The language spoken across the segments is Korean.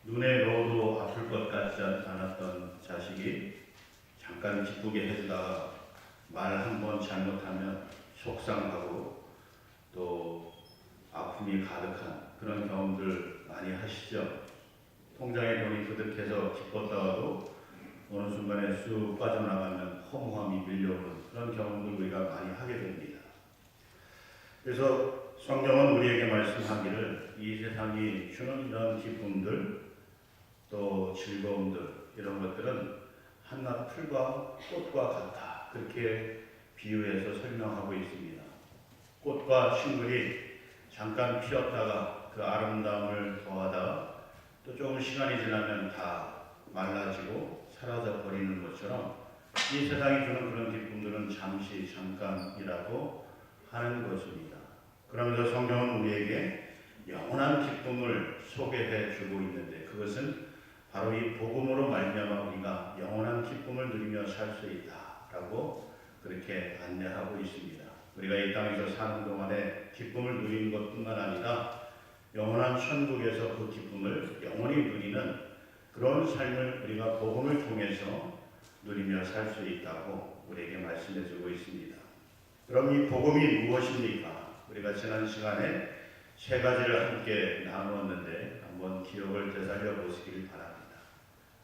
눈에 넣어도 아플 것 같지 않았던 자식이 잠깐 기쁘게 해주다가 말 한 번 잘못하면 속상하고 또 아픔이 가득한 그런 경험들 많이 하시죠. 통장에 돈이 그득해서 기뻤다가도 어느 순간에 쑥 빠져나가면 허무함이 밀려오는 그런 경험들 우리가 많이 하게 됩니다. 그래서 성경은 우리에게 말씀하기를 이 세상이 주는 이런 기쁨들 또 즐거움들 이런 것들은 한낱 풀과 꽃과 같다, 그렇게 비유해서 설명하고 있습니다. 꽃과 식물이 잠깐 피었다가 그 아름다움을 더하다가 또 조금 시간이 지나면 다 말라지고 사라져 버리는 것처럼 이 세상이 주는 그런 기쁨들은 잠시 잠깐이라고 하는 것입니다. 그러면서 성경은 우리에게 영원한 기쁨을 소개해 주고 있는데 그것은 바로 이 복음으로 말미암아 우리가 영원한 기쁨을 누리며 살 수 있다라고 그렇게 안내하고 있습니다. 우리가 이 땅에서 사는 동안에 기쁨을 누리는 것뿐만 아니라 영원한 천국에서 그 기쁨을 영원히 누리는 그런 삶을 우리가 복음을 통해서 누리며 살 수 있다고 우리에게 말씀해 주고 있습니다. 그럼 이 복음이 무엇입니까? 우리가 지난 시간에 세 가지를 함께 나누었는데 한번 기억을 되살려 보시길 바랍니다.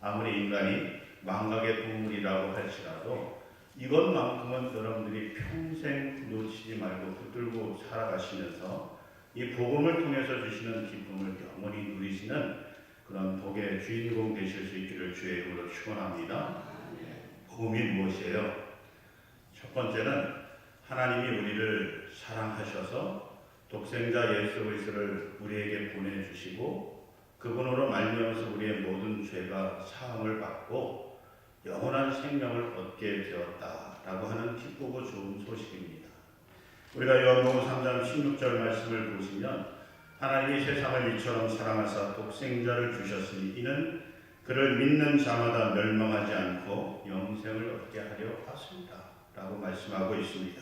아무리 인간이 망각의 동물이라고 할지라도 이것만큼은 여러분들이 평생 놓치지 말고 붙들고 살아가시면서 이 복음을 통해서 주시는 기쁨을 영원히 누리시는 그런 복의 주인공 되실 수 있기를 주의 이름으로 축원합니다. 복음이 무엇이에요? 첫 번째는 하나님이 우리를 사랑하셔서 독생자 예수 그리스도를 우리에게 보내주시고 그분으로 말미암아서 우리의 모든 죄가 사함을 받고 영원한 생명을 얻게 되었다라고 하는 기쁘고 좋은 소식입니다. 우리가 요한복음 3장 16절 말씀을 보시면 하나님이 세상을 이처럼 사랑하사 독생자를 주셨으니 이는 그를 믿는 자마다 멸망하지 않고 영생을 얻게 하려 하십니다 라고 말씀하고 있습니다.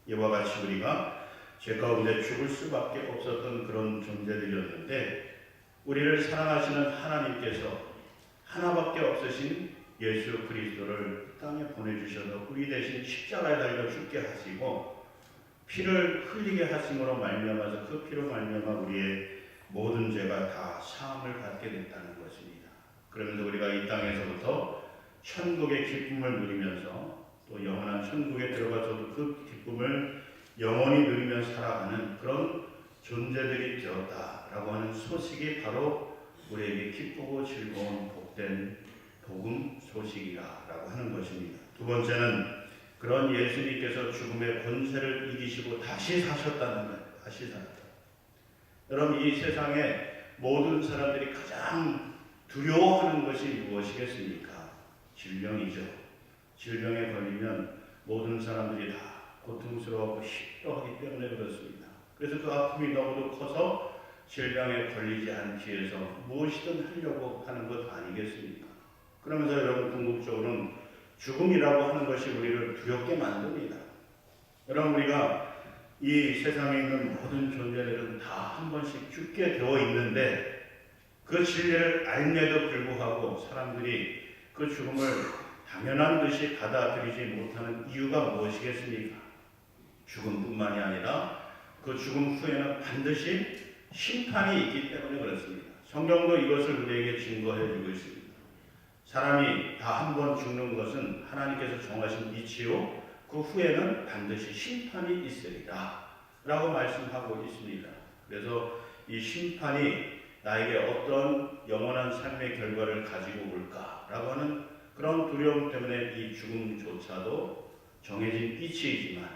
이와 같이 우리가 죄 가운데 죽을 수밖에 없었던 그런 존재들이었는데 우리를 사랑하시는 하나님께서 하나밖에 없으신 예수 그리스도를 땅에 보내주셔서 우리 대신 십자가에 달려 죽게 하시고 피를 흘리게 하심으로 말미암아서 그 피로 말미암아 우리의 모든 죄가 다 사함을 받게 됐다는 것입니다. 그러면서 우리가 이 땅에서부터 천국의 기쁨을 누리면서 또 영원한 천국에 들어가서도 그 기쁨을 영원히 누리며 살아가는 그런 존재들이 되었다라고 하는 소식이 바로 우리에게 기쁘고 즐거운 복된 복음 소식이라고 하는 것입니다. 두 번째는 그런 예수님께서 죽음의 권세를 이기시고 다시 사셨다는 거예요. 다시 사셨다. 여러분 이 세상에 모든 사람들이 가장 두려워하는 것이 무엇이겠습니까? 질병이죠. 질병에 걸리면 모든 사람들이 다 고통스러워하고 힘들어하기 때문에 그렇습니다. 그래서 그 아픔이 너무도 커서 질병에 걸리지 않기 위해서 무엇이든 하려고 하는 것 아니겠습니까? 그러면서 여러분 궁극적으로는 죽음이라고 하는 것이 우리를 두렵게 만듭니다. 여러분 우리가 이 세상에 있는 모든 존재들은 다 한 번씩 죽게 되어 있는데 그 진리를 알매도 불구하고 사람들이 그 죽음을 당연한 듯이 받아들이지 못하는 이유가 무엇이겠습니까? 죽음뿐만이 아니라 그 죽음 후에는 반드시 심판이 있기 때문에 그렇습니다. 성경도 이것을 우리에게 증거해 주고 있습니다. 사람이 다 한 번 죽는 것은 하나님께서 정하신 이치요 그 후에는 반드시 심판이 있으리라 라고 말씀하고 있습니다. 그래서 이 심판이 나에게 어떤 영원한 삶의 결과를 가지고 올까라고 하는 그런 두려움 때문에 이 죽음조차도 정해진 이치이지만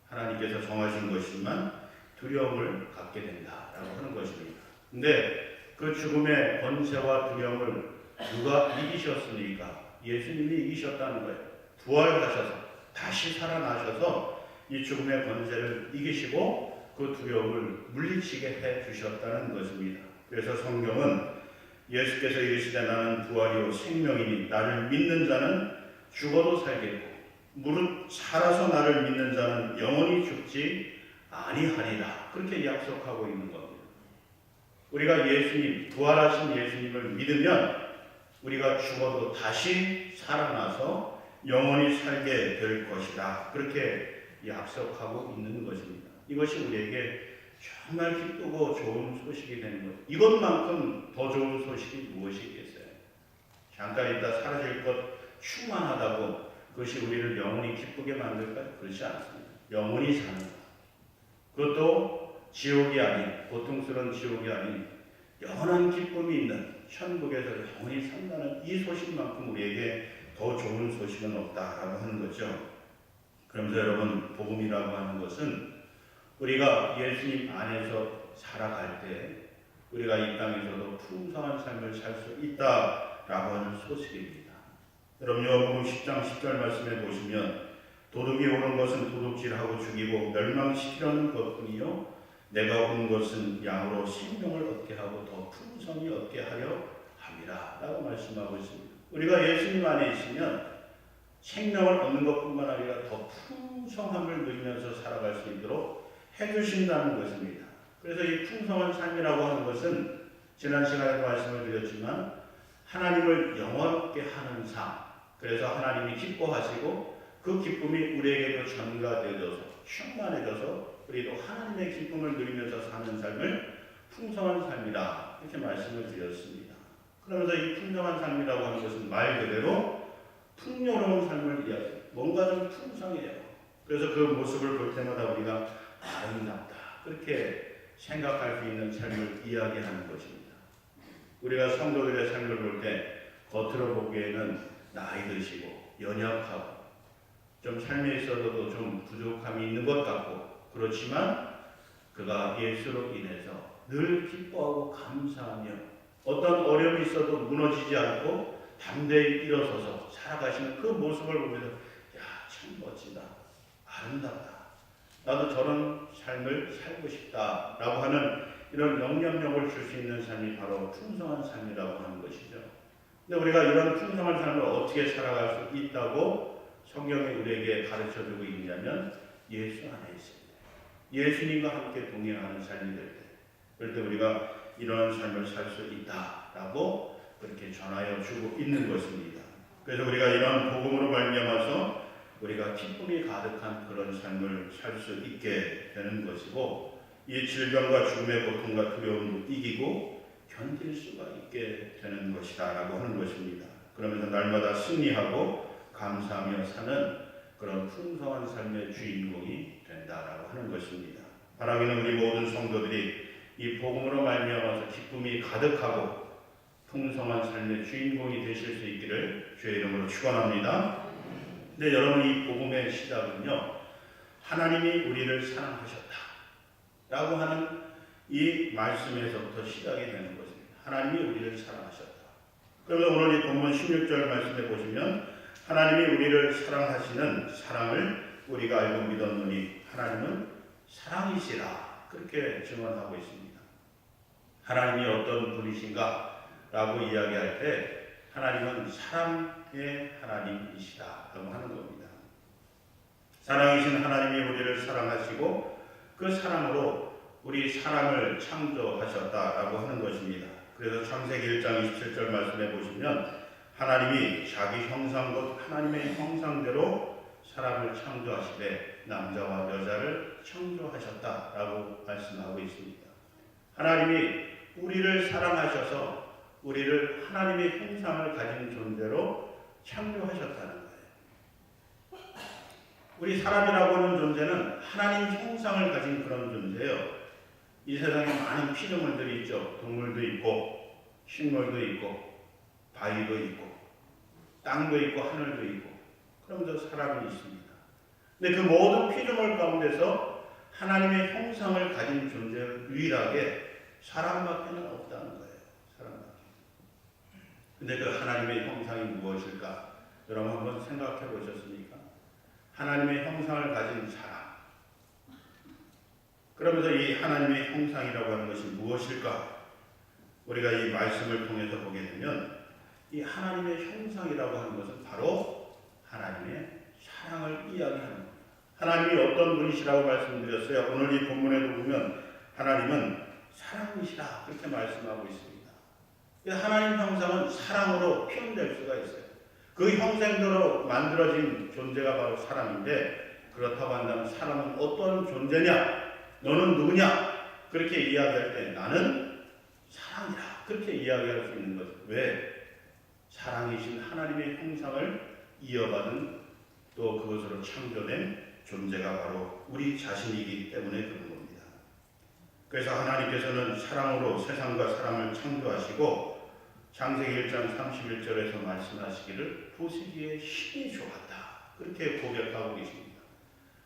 하나님께서 정하신 것이지만 두려움을 갖게 된다라고 하는 것입니다. 근데 그 죽음의 권세와 두려움을 누가 이기셨습니까? 예수님이 이기셨다는 거예요. 부활하셔서 다시 살아나셔서 이 죽음의 권세를 이기시고 그 두려움을 물리치게 해 주셨다는 것입니다. 그래서 성경은 예수께서 이르시되 나는 부활이요 생명이니 나를 믿는 자는 죽어도 살겠고 무릇 살아서 나를 믿는 자는 영원히 죽지 아니하리라 그렇게 약속하고 있는 겁니다. 우리가 예수님, 부활하신 예수님을 믿으면 우리가 죽어도 다시 살아나서 영원히 살게 될 것이다. 그렇게 약속하고 있는 것입니다. 이것이 우리에게 정말 기쁘고 좋은 소식이 되는 것. 이것만큼 더 좋은 소식이 무엇이 있겠어요? 잠깐 있다 사라질 것 충만하다고 그것이 우리를 영원히 기쁘게 만들까요? 그렇지 않습니다. 영원히 사는 것. 그것도 지옥이 아닌, 고통스러운 지옥이 아닌 영원한 기쁨이 있는 천국에서 영원히 산다는 이 소식만큼 우리에게 더 좋은 소식은 없다라고 하는 거죠. 그러면서 여러분, 복음이라고 하는 것은 우리가 예수님 안에서 살아갈 때 우리가 이 땅에서도 풍성한 삶을 살 수 있다라고 하는 소식입니다. 여러분, 요한복음 10장 10절 말씀에 보시면 도둑이 오는 것은 도둑질하고 죽이고 멸망시키려는 것뿐이요 내가 온 것은 양으로 생명을 얻게 하고 더 풍성히 얻게 하려 함이라 라고 말씀하고 있습니다. 우리가 예수님 안에 있으면 생명을 얻는 것뿐만 아니라 더 풍성함을 누리면서 살아갈 수 있도록 해주신다는 것입니다. 그래서 이 풍성한 삶이라고 하는 것은 지난 시간에도 말씀을 드렸지만 하나님을 영원하게 하는 삶, 그래서 하나님이 기뻐하시고 그 기쁨이 우리에게도 전가되어져서 충만해져서 우리도 하나님의 기쁨을 누리면서 사는 삶을 풍성한 삶이다 이렇게 말씀을 드렸습니다. 그러면서 이 풍성한 삶이라고 하는 것은 말 그대로 풍요로운 삶을 이야기해요. 뭔가 좀 풍성해요. 그래서 그 모습을 볼 때마다 우리가 아름답다 그렇게 생각할 수 있는 삶을 이야기하는 것입니다. 우리가 성도들의 삶을 볼 때 겉으로 보기에는 나이 드시고 연약하고 좀 삶에 있어서도 좀 부족함이 있는 것 같고 그렇지만 그가 예수로 인해서 늘 기뻐하고 감사하며 어떤 어려움이 있어도 무너지지 않고 담대히 일어서서 살아가시는 그 모습을 보면서 참 멋지다, 아름답다, 나도 저런 삶을 살고 싶다라고 하는 이런 영향력을 줄 수 있는 삶이 바로 풍성한 삶이라고 하는 것이죠. 근데 우리가 이런 풍성한 삶을 어떻게 살아갈 수 있다고 성경이 우리에게 가르쳐주고 있냐면 예수 안에 있습니다. 예수님과 함께 동행하는 삶이 될 때, 그럴 때 우리가 이런 삶을 살 수 있다라고 그렇게 전하여 주고 있는 것입니다. 그래서 우리가 이런 복음으로 말미암아서 우리가 기쁨이 가득한 그런 삶을 살 수 있게 되는 것이고 이 질병과 죽음의 고통과 두려움을 이기고 견딜 수가 있게 되는 것이다 라고 하는 것입니다. 그러면서 날마다 승리하고 감사하며 사는 그런 풍성한 삶의 주인공이 된다라고 하는 것입니다. 바라기는 우리 모든 성도들이 이 복음으로 말미암아서 기쁨이 가득하고 풍성한 삶의 주인공이 되실 수 있기를 주의 이름으로 축원합니다. 근데 여러분, 이 복음의 시작은요, 하나님이 우리를 사랑하셨다 라고 하는 이 말씀에서부터 시작이 되는 것입니다. 하나님이 우리를 사랑하셨다. 그러면 오늘 이 본문 16절 말씀에 보시면 하나님이 우리를 사랑하시는 사랑을 우리가 알고 믿었노니 하나님은 사랑이시라 그렇게 증언하고 있습니다. 하나님이 어떤 분이신가 라고 이야기할 때 하나님은 사랑의 하나님이시다 라고 하는 겁니다. 사랑이신 하나님이 우리를 사랑하시고 그 사랑으로 우리 사람을 창조하셨다라고 하는 것입니다. 그래서 창세기 1장 27절 말씀해 보시면 하나님이 자기 형상 곧 하나님의 형상대로 사람을 창조하시되 남자와 여자를 창조하셨다라고 말씀하고 있습니다. 하나님이 우리를 사랑하셔서 우리를 하나님의 형상을 가진 존재로 창조하셨다는 거예요. 우리 사람이라고 하는 존재는 하나님 형상을 가진 그런 존재예요. 이 세상에 많은 피조물들이 있죠. 동물도 있고 식물도 있고 바위도 있고 땅도 있고 하늘도 있고 그러면서 사람이 있습니다. 근데 그 모든 피조물 가운데서 하나님의 형상을 가진 존재는 유일하게 사람밖에는 없다는 거예요. 사람밖에. 근데 그 하나님의 형상이 무엇일까? 여러분 한번 생각해 보셨습니까? 하나님의 형상을 가진 사람. 그러면서 이 하나님의 형상이라고 하는 것이 무엇일까? 우리가 이 말씀을 통해서 보게 되면 이 하나님의 형상이라고 하는 것은 바로 하나님의 사랑을 이야기하는 겁니다. 하나님이 어떤 분이시라고 말씀드렸어요. 오늘 이 본문에도 보면 하나님은 사랑이시라 그렇게 말씀하고 있습니다. 하나님 형상은 사랑으로 표현될 수가 있어요. 그 형상대로 만들어진 존재가 바로 사람인데, 그렇다고 한다면 사람은 어떤 존재냐? 너는 누구냐? 그렇게 이야기할 때 나는 사랑이라 그렇게 이야기할 수 있는 거죠. 왜? 사랑이신 하나님의 형상을 이어받은, 또 그것으로 창조된 존재가 바로 우리 자신이기 때문에 그런 겁니다. 그래서 하나님께서는 사랑으로 세상과 사람을 창조하시고 창세기 1장 31절에서 말씀하시기를 보시기에 신이 좋았다 그렇게 고백하고 계십니다.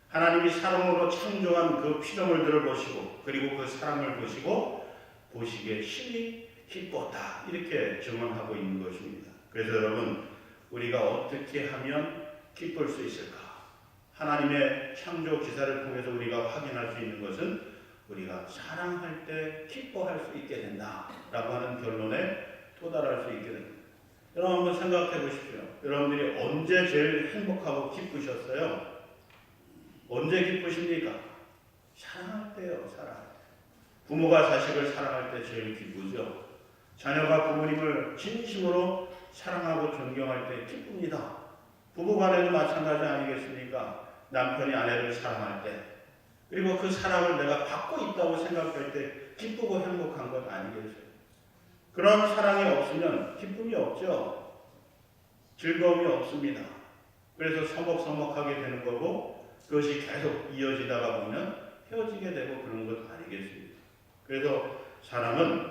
하나님이 사랑으로 창조한 그 피조물들을 보시고, 그리고 그 사랑을 보시고 보시기에 신이 기뻤다 이렇게 증언하고 있는 것입니다. 그래서 여러분, 우리가 어떻게 하면 기쁠 수 있을까? 하나님의 창조 기사를 통해서 우리가 확인할 수 있는 것은 우리가 사랑할 때 기뻐할 수 있게 된다라고 하는 결론에 도달할 수 있게 됩니다. 여러분 한번 생각해 보십시오. 여러분들이 언제 제일 행복하고 기쁘셨어요? 언제 기쁘십니까? 사랑할 때요. 사랑할 때. 부모가 자식을 사랑할 때 제일 기쁘죠. 자녀가 부모님을 진심으로 사랑하고 존경할 때 기쁩니다. 부부간에도 마찬가지 아니겠습니까? 남편이 아내를 사랑할 때, 그리고 그 사랑을 내가 받고 있다고 생각할 때 기쁘고 행복한 것 아니겠어요? 그런 사랑이 없으면 기쁨이 없죠. 즐거움이 없습니다. 그래서 서먹서먹하게 되는 거고, 그것이 계속 이어지다가 보면 헤어지게 되고 그런 것 아니겠습니까? 그래서 사람은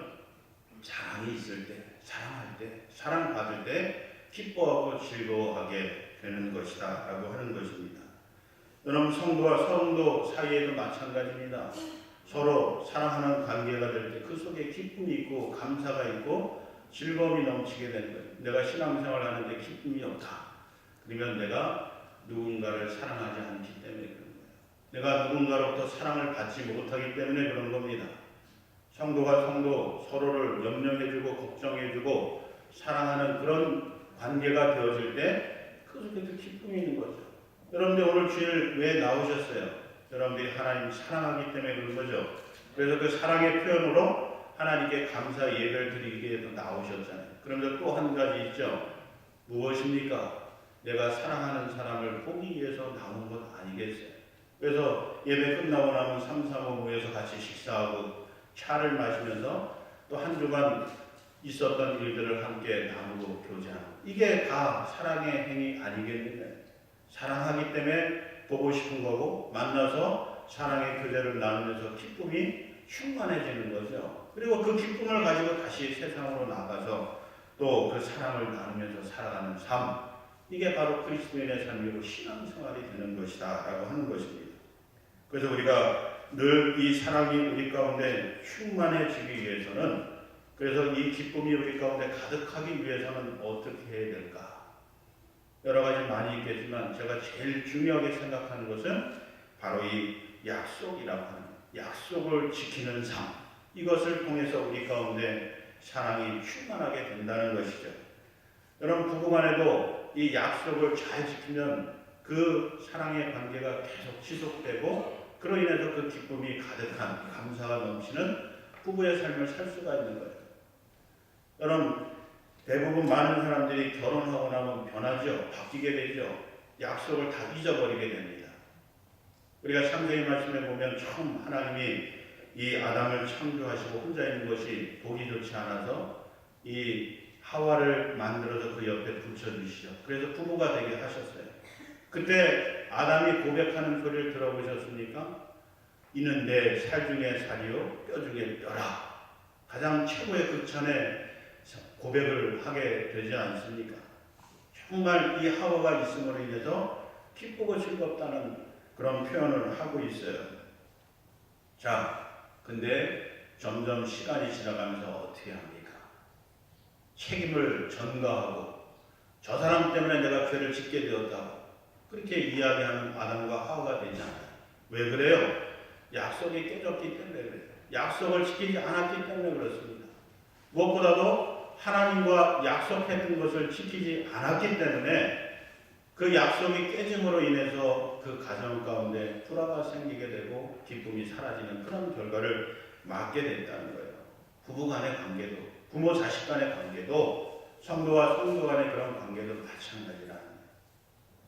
사랑이 있을 때, 사랑할 때, 사랑받을 때 기뻐하고 즐거워하게 되는 것이다 라고 하는 것입니다. 여러분, 성도와 성도 사이에도 마찬가지입니다. 서로 사랑하는 관계가 될 때 그 속에 기쁨이 있고 감사가 있고 즐거움이 넘치게 되는 거예요. 내가 신앙생활을 하는데 기쁨이 없다. 그러면 내가 누군가를 사랑하지 않기 때문에 그런 거예요. 내가 누군가로부터 사랑을 받지 못하기 때문에 그런 겁니다. 성도가 성도 서로를 염려해주고 걱정해주고 사랑하는 그런 관계가 되어질 때 그 속에서 기쁨이 있는 거죠. 여러분들 오늘 주일 왜 나오셨어요? 여러분들이 하나님 사랑하기 때문에 그런 거죠. 그래서 그 사랑의 표현으로 하나님께 감사 예배를 드리기 위해서 나오셨잖아요. 그런데 또 한 가지 있죠. 무엇입니까? 내가 사랑하는 사람을 보기 위해서 나온 것 아니겠어요? 그래서 예배 끝나고 나면 3, 4, 5 모여서 같이 식사하고 차를 마시면서 또 한 주간 있었던 일들을 함께 나누고 교제하고, 이게 다 사랑의 행위 아니겠느냐. 사랑하기 때문에 보고 싶은 거고, 만나서 사랑의 교제를 나누면서 기쁨이 충만해지는 거죠. 그리고 그 기쁨을 가지고 다시 세상으로 나가서 또 그 사랑을 나누면서 살아가는 삶, 이게 바로 그리스도인의 삶이고 신앙생활이 되는 것이다 라고 하는 것입니다. 그래서 우리가 늘 이 사랑이 우리 가운데 충만해지기 위해서는, 그래서 이 기쁨이 우리 가운데 가득하기 위해서는 어떻게 해야 될까? 여러 가지 많이 있겠지만 제가 제일 중요하게 생각하는 것은 바로 이 약속이라고 하는, 약속을 지키는 삶, 이것을 통해서 우리 가운데 사랑이 충만하게 된다는 것이죠. 여러분, 부부간에도 이 약속을 잘 지키면 그 사랑의 관계가 계속 지속되고, 그로 인해서 그 기쁨이 가득한, 감사가 넘치는 부부의 삶을 살 수가 있는 거예요. 여러분, 대부분 많은 사람들이 결혼하고 나면 변하죠. 바뀌게 되죠. 약속을 다 잊어버리게 됩니다. 우리가 창세기 말씀에 보면 처음 하나님이 이 아담을 창조하시고 혼자 있는 것이 보기 좋지 않아서 이 하와를 만들어서 그 옆에 붙여주시죠. 그래서 부부가 되게 하셨어요. 그때 아담이 고백하는 소리를 들어보셨습니까? 이는 내 살 중에 살이요 뼈 중에 뼈라. 가장 최고의 극찬에 고백을 하게 되지 않습니까? 정말 이 하와가 있음으로 인해서 기쁘고 즐겁다는 그런 표현을 하고 있어요. 자, 근데 점점 시간이 지나가면서 어떻게 합니까? 책임을 전가하고 저 사람 때문에 내가 죄를 짓게 되었다고 그렇게 이야기하는 아담과 하와가 되지 않아요. 왜 그래요? 약속이 깨졌기 때문에 그래요. 약속을 지키지 않았기 때문에 그렇습니다. 무엇보다도 하나님과 약속했던 것을 지키지 않았기 때문에 그 약속이 깨짐으로 인해서 그 가정 가운데 불화가 생기게 되고 기쁨이 사라지는 그런 결과를 맡게 됐다는 거예요. 부부 간의 관계도, 부모 자식 간의 관계도, 성도와 성도 간의 그런 관계도 마찬가지라는 거예요.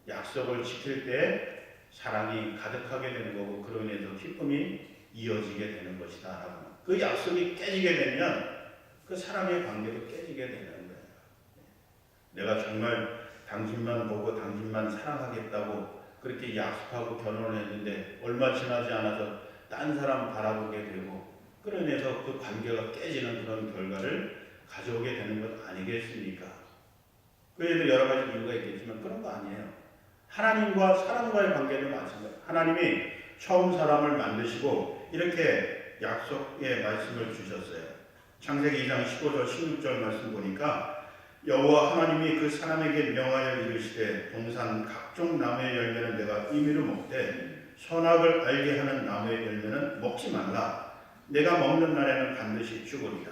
약속을 지킬 때 사랑이 가득하게 되는 거고 그로 인해서 기쁨이 이어지게 되는 것이다 라고. 그 약속이 깨지게 되면 그 사랑의 관계도 깨지게 되는 거예요. 내가 정말 당신만 보고 당신만 사랑하겠다고 그렇게 약속하고 결혼을 했는데 얼마 지나지 않아서 딴 사람 바라보게 되고 그로 인해서 그 관계가 깨지는 그런 결과를 가져오게 되는 것 아니겠습니까? 그에도 여러 가지 이유가 있겠지만 그런 거 아니에요. 하나님과 사람과의 관계도 마찬가지예요. 하나님이 처음 사람을 만드시고 이렇게 약속의 말씀을 주셨어요. 창세기 2장 15절 16절 말씀 보니까 여호와 하나님이 그 사람에게 명하여 이르시되 동산 각종 나무의 열매는 내가 임의로 먹되 선악을 알게 하는 나무의 열매는 먹지 말라. 내가 먹는 날에는 반드시 죽으리라.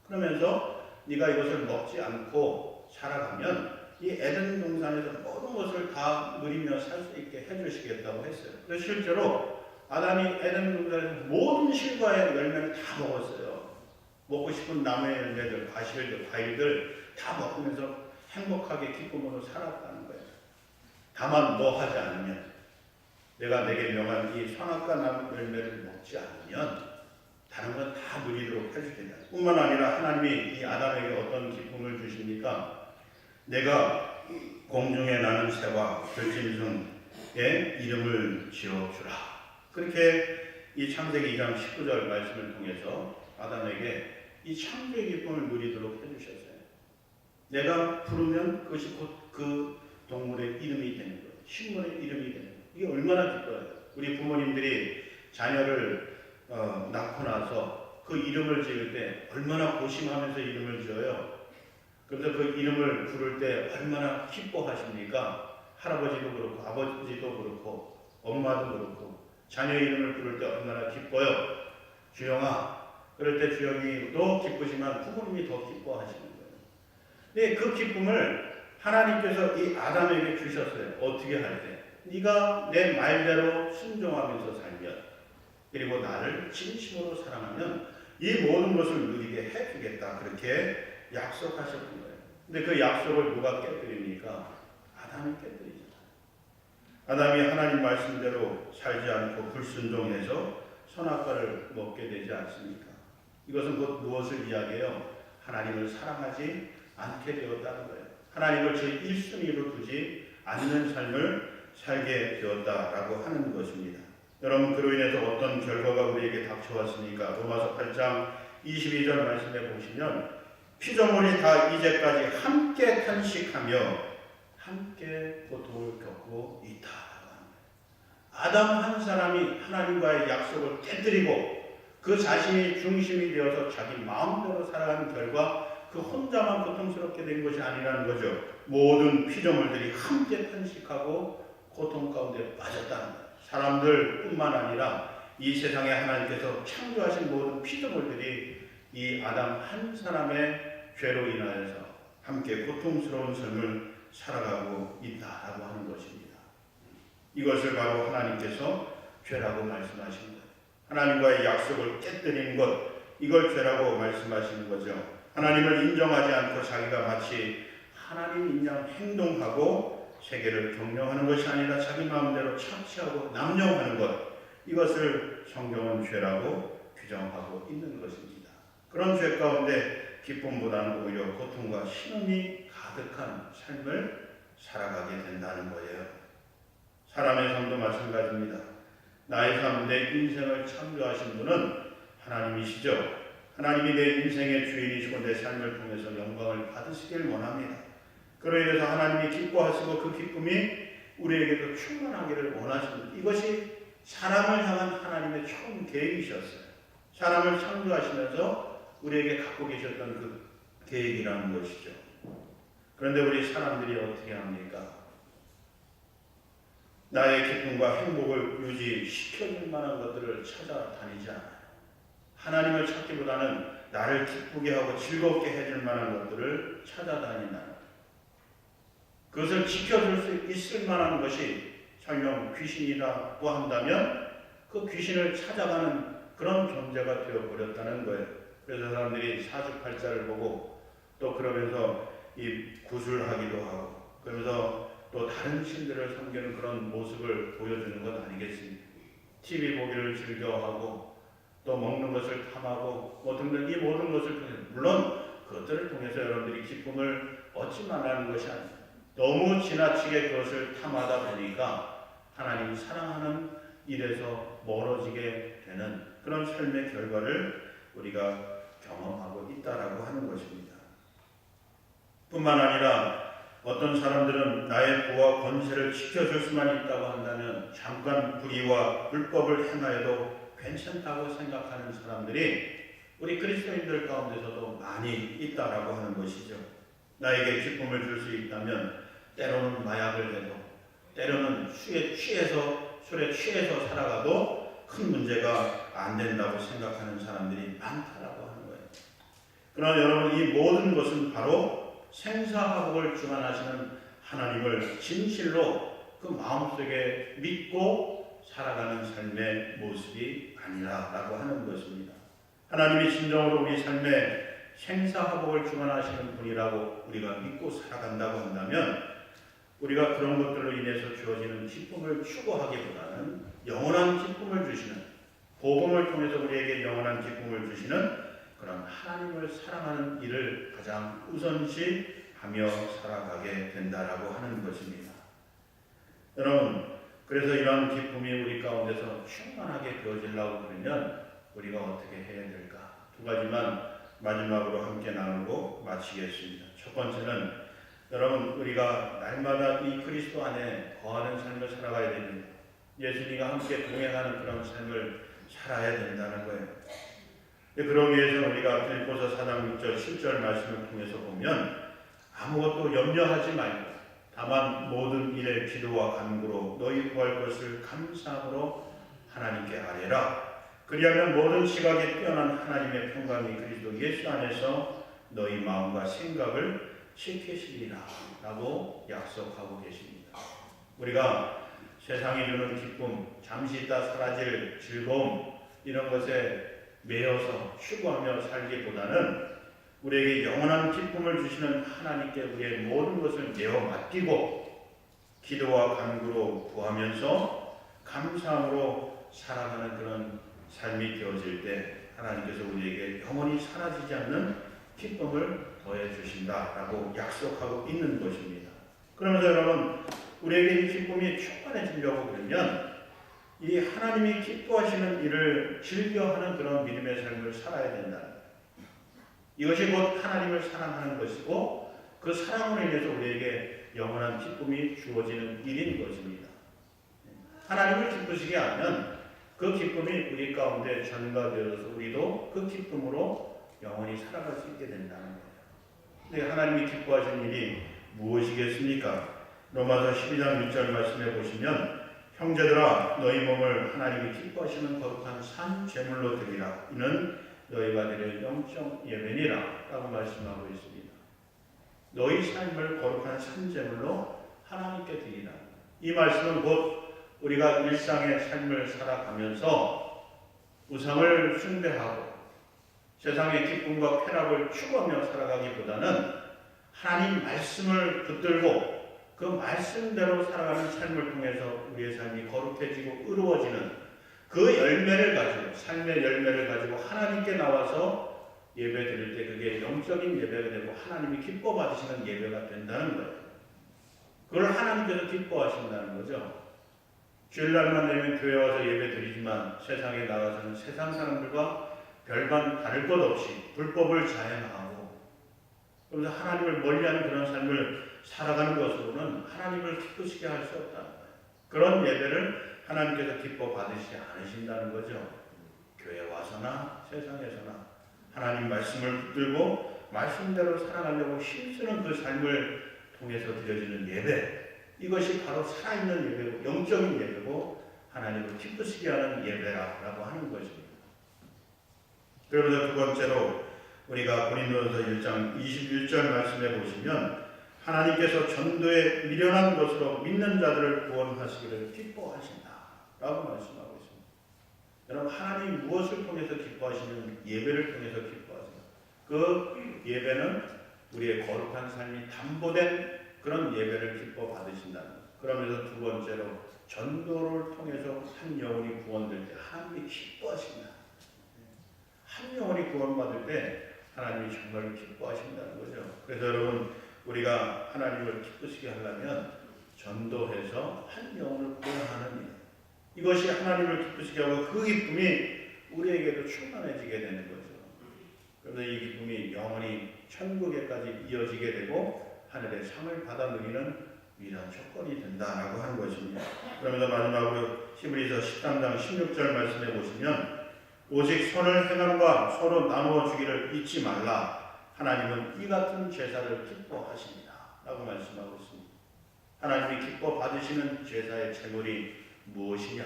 그러면서 네가 이것을 먹지 않고 살아가면 이 에덴 동산에서 모든 것을 다 누리며 살 수 있게 해주시겠다고 했어요. 그래서 실제로 아담이 에덴 동산에서 모든 실과의 열매를 다 먹었어요. 먹고 싶은 나무의 열매들, 과실들, 과일들 다 먹으면서 행복하게 기쁨으로 살았다는 거예요. 다만 뭐 하지 않으면, 내가 내게 명한 이 선악과 나무 열매를 먹지 않으면 다른 건 다 누리도록 해주겠다. 뿐만 아니라 하나님이 이 아담에게 어떤 기쁨을 주십니까? 내가 공중에 나는 새와 들짐승의 이름을 지어주라. 그렇게 이 창세기 2장 19절 말씀을 통해서 아담에게 이 창조의 기쁨을 누리도록 해주셨어요. 내가 부르면 그것이 곧 그 동물의 이름이 되는 거예요. 식물의 이름이 되는 거예요. 이게 얼마나 기뻐요. 우리 부모님들이 자녀를 낳고 나서 그 이름을 지을 때 얼마나 고심하면서 이름을 지어요. 그래서 그 이름을 부를 때 얼마나 기뻐하십니까? 할아버지도 그렇고 아버지도 그렇고 엄마도 그렇고 자녀 이름을 부를 때 얼마나 기뻐요. 주영아, 그럴 때 주영이도 기쁘지만 부모님이 더 기뻐하시는 거예요. 근데 그 기쁨을 하나님께서 이 아담에게 주셨어요. 어떻게 할 때? 네가 내 말대로 순종하면서 살면, 그리고 나를 진심으로 사랑하면 이 모든 것을 누리게 해주겠다. 그렇게 약속하셨던 거예요. 근데 그 약속을 누가 깨뜨립니까? 아담이 깨뜨리잖아요. 아담이 하나님 말씀대로 살지 않고 불순종해서 선악과를 먹게 되지 않습니까? 이것은 곧 무엇을 이야기해요? 하나님을 사랑하지 않게 되었다는 거예요. 하나님을 제 1순위로 두지 않는 삶을 살게 되었다라고 하는 것입니다. 여러분, 그로 인해서 어떤 결과가 우리에게 닥쳐왔습니까? 로마서 8장 22절 말씀에 보시면 피조물이 다 이제까지 함께 탄식하며 함께 고통을 겪고 있다라고 합니다. 아담 한 사람이 하나님과의 약속을 깨뜨리고 그 자신이 중심이 되어서 자기 마음대로 살아가는 결과 그 혼자만 고통스럽게 된 것이 아니라는 거죠. 모든 피조물들이 함께 탄식하고 고통 가운데 빠졌다는 거예요. 사람들뿐만 아니라 이 세상에 하나님께서 창조하신 모든 피조물들이 이 아담 한 사람의 죄로 인하여서 함께 고통스러운 삶을 살아가고 있다라고 하는 것입니다. 이것을 바로 하나님께서 죄라고 말씀하신 거예요. 하나님과의 약속을 깨뜨리는 것, 이걸 죄라고 말씀하시는 거죠. 하나님을 인정하지 않고 자기가 마치 하나님인 양 행동하고 세계를 경영하는 것이 아니라 자기 마음대로 착취하고 남용하는 것, 이것을 성경은 죄라고 규정하고 있는 것입니다. 그런 죄 가운데 기쁨보다는 오히려 고통과 신음이 가득한 삶을 살아가게 된다는 거예요. 사람의 삶도 마찬가지입니다. 나의 삶, 내 인생을 창조하신 분은 하나님이시죠. 하나님이 내 인생의 주인이시고 내 삶을 통해서 영광을 받으시길 원합니다. 그로 인해서 하나님이 기뻐하시고 그 기쁨이 우리에게도 충만하기를 원하십니다. 이것이 사람을 향한 하나님의 처음 계획이셨어요. 사람을 창조하시면서 우리에게 갖고 계셨던 그 계획이라는 것이죠. 그런데 우리 사람들이 어떻게 합니까? 나의 기쁨과 행복을 유지시켜줄 만한 것들을 찾아다니지 않아요. 하나님을 찾기보다는 나를 기쁘게 하고 즐겁게 해줄 만한 것들을 찾아다닌다는 거예요. 그것을 지켜줄 수 있을 만한 것이 설령 귀신이라고 한다면 그 귀신을 찾아가는 그런 존재가 되어버렸다는 거예요. 그래서 사람들이 사주팔자를 보고 또 그러면서 이 구술하기도 하고 그러면서 또 다른 신들을 섬기는 그런 모습을 보여주는 것 아니겠습니까? TV 보기를 즐겨하고 또 먹는 것을 탐하고 뭐 등등 이 모든 것을 통해서 물론 그것들을 통해서 여러분들이 기쁨을 얻지 말라는 것이 아닙니다. 너무 지나치게 그것을 탐하다 보니까 하나님이 사랑하는 일에서 멀어지게 되는 그런 삶의 결과를 우리가 경험하고 있다라고 하는 것입니다. 뿐만 아니라 어떤 사람들은 나의 부와 권세를 지켜줄 수만 있다고 한다면 잠깐 불의와 불법을 행하여도 괜찮다고 생각하는 사람들이 우리 그리스도인들 가운데서도 많이 있다라고 하는 것이죠. 나에게 기쁨을 줄 수 있다면 때로는 마약을 해도 때로는 술에 취해서 살아가도 큰 문제가 안 된다고 생각하는 사람들이 많다라고 하는 거예요. 그러나 여러분 이 모든 것은 바로 생사화복을 주관하시는 하나님을 진실로 그 마음속에 믿고 살아가는 삶의 모습이 아니라라고 하는 것입니다. 하나님이 진정으로 우리 삶에 생사화복을 주관하시는 분이라고 우리가 믿고 살아간다고 한다면 우리가 그런 것들로 인해서 주어지는 기쁨을 추구하기보다는 영원한 기쁨을 주시는 복음을 통해서 우리에게 영원한 기쁨을 주시는 그런 하나님을 사랑하는 일을 가장 우선시하며 살아가게 된다라고 하는 것입니다. 여러분 그래서 이러한 기쁨이 우리 가운데서 충만하게 되어지려고 그러면 우리가 어떻게 해야 될까? 두 가지만 마지막으로 함께 나누고 마치겠습니다. 첫 번째는 여러분 우리가 날마다 이 그리스도 안에 거하는 삶을 살아가야 됩니다. 예수님과 함께 동행하는 그런 삶을 살아야 된다는 거예요. 그러기 위해서 우리가 빌립보서 4장 6절 7절 말씀을 통해서 보면 아무것도 염려하지 말고 다만 모든 일에 기도와 간구로 너희 구할 것을 감사함으로 하나님께 아뢰라. 그리하면 모든 시각에 뛰어난 하나님의 평강이 그리스도 예수 안에서 너희 마음과 생각을 지키시리라 라고 약속하고 계십니다. 우리가 세상이 주는 기쁨, 잠시 있다 사라질 즐거움 이런 것에 매여서 추구하며 살기보다는 우리에게 영원한 기쁨을 주시는 하나님께 우리의 모든 것을 내어 맡기고 기도와 간구로 구하면서 감사함으로 살아가는 그런 삶이 되어질 때 하나님께서 우리에게 영원히 사라지지 않는 기쁨을 더해 주신다라고 약속하고 있는 것입니다. 그러면서 여러분 우리에게 이 기쁨이 충만해지려고 그러면 이 하나님이 기뻐하시는 일을 즐겨하는 그런 믿음의 삶을 살아야 된다는 거예요. 이것이 곧 하나님을 사랑하는 것이고 그 사랑으로 인해서 우리에게 영원한 기쁨이 주어지는 일인 것입니다. 하나님을 기쁘시게 하면 그 기쁨이 우리 가운데 전가되어서 우리도 그 기쁨으로 영원히 살아갈 수 있게 된다는 거예요. 근데 하나님이 기뻐하시는 일이 무엇이겠습니까? 로마서 12장 6절 말씀해 보시면 형제들아 너희 몸을 하나님이 기뻐하시는 거룩한 산 제물로 드리라. 이는 너희가 드릴 영적 예배니라 라고 말씀하고 있습니다. 너희 삶을 거룩한 산 제물로 하나님께 드리라. 이 말씀은 곧 우리가 일상의 삶을 살아가면서 우상을 숭배하고 세상의 기쁨과 쾌락을 추구하며 살아가기보다는 하나님 말씀을 붙들고 그 말씀대로 살아가는 삶을 통해서 우리의 삶이 거룩해지고 의로워지는 그 열매를 가지고 삶의 열매를 가지고 하나님께 나와서 예배 드릴 때 그게 영적인 예배가 되고 하나님이 기뻐 받으시는 예배가 된다는 거예요. 그걸 하나님께서 기뻐하신다는 거죠. 주일날만 되면 교회 와서 예배 드리지만 세상에 나가서는 세상 사람들과 별반 다를 것 없이 불법을 자행하고 그러면서 하나님을 멀리하는 그런 삶을 살아가는 것으로는 하나님을 기쁘시게 할 수 없다는 거예요. 그런 예배를 하나님께서 기뻐 받으시지 않으신다는 거죠. 교회 와서나 세상에서나 하나님 말씀을 붙들고 말씀대로 살아가려고 힘쓰는 그 삶을 통해서 드려지는 예배, 이것이 바로 살아있는 예배고 영적인 예배고 하나님을 기쁘시게 하는 예배라고 하는 것입니다. 그러면서 두 번째로 우리가 고린도전서 1장 21절 말씀해 보시면 하나님께서 전도에 미련한 것으로 믿는 자들을 구원하시기를 기뻐하신다 라고 말씀하고 있습니다. 여러분 하나님이 무엇을 통해서 기뻐하시는 예배를 통해서 기뻐하세요. 그 예배는 우리의 거룩한 삶이 담보된 그런 예배를 기뻐 받으신다는 것. 그러면서 두 번째로 전도를 통해서 한 영혼이 구원될 때 하나님이 기뻐하신다. 한 영혼이 구원받을 때 하나님이 정말 기뻐하신다는 거죠. 그래서 여러분 우리가 하나님을 기쁘시게 하려면 전도해서 한 영혼을 구원하는 일. 이것이 하나님을 기쁘시게 하고 그 기쁨이 우리에게도 충만해지게 되는 거죠. 그래서 이 기쁨이 영원히 천국에까지 이어지게 되고 하늘의 상을 받아 누리는 위대한 조건이 된다라고 하는 것입니다. 그러면서 마지막으로 히브리서 13장 16절 말씀해 보시면 오직 선을 행함과 서로 나누어 주기를 잊지 말라. 하나님은 이 같은 제사를 기뻐하십니다. 라고 말씀하고 있습니다. 하나님이 기뻐 받으시는 제사의 제물이 무엇이냐?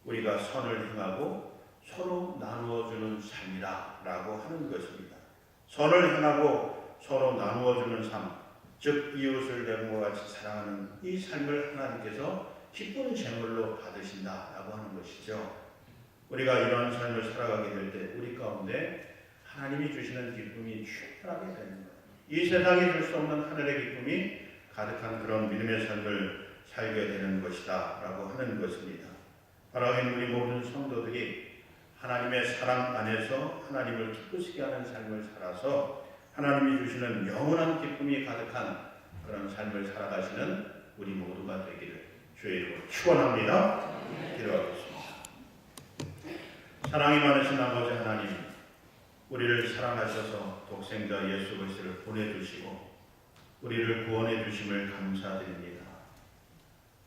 우리가 선을 행하고 서로 나누어 주는 삶이다 라고 하는 것입니다. 선을 행하고 서로 나누어 주는 삶, 즉 이웃을 내 몸과 같이 사랑하는 이 삶을 하나님께서 기쁜 제물로 받으신다라고 하는 것이죠. 우리가 이런 삶을 살아가게 될 때 우리 가운데 하나님이 주시는 기쁨이 충분하게 되는 거예요. 이 세상이 줄 수 없는 하늘의 기쁨이 가득한 그런 믿음의 삶을 살게 되는 것이다 라고 하는 것입니다. 바라긴 우리 모든 성도들이 하나님의 사랑 안에서 하나님을 기쁘시게 하는 삶을 살아서 하나님이 주시는 영원한 기쁨이 가득한 그런 삶을 살아가시는 우리 모두가 되기를 주의 이름으로 축원합니다. 기도하겠습니다. 사랑이 많으신 아버지 하나님, 우리를 사랑하셔서 독생자 예수 그리스도를 보내주시고 우리를 구원해 주심을 감사드립니다.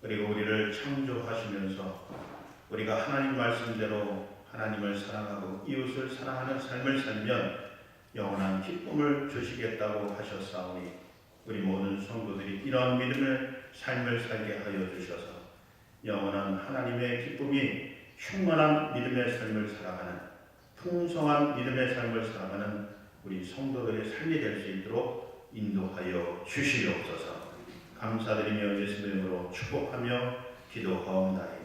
그리고 우리를 창조하시면서 우리가 하나님 말씀대로 하나님을 사랑하고 이웃을 사랑하는 삶을 살면 영원한 기쁨을 주시겠다고 하셨사오니 우리 모든 성도들이 이런 믿음의 삶을 살게 하여 주셔서 영원한 하나님의 기쁨이 충만한 믿음의 삶을 살아가는 풍성한 믿음의 삶을 살아가는 우리 성도들의 삶이 될 수 있도록 인도하여 주시옵소서. 감사드리며 예수님의 이름으로 축복하며 기도하옵나이다.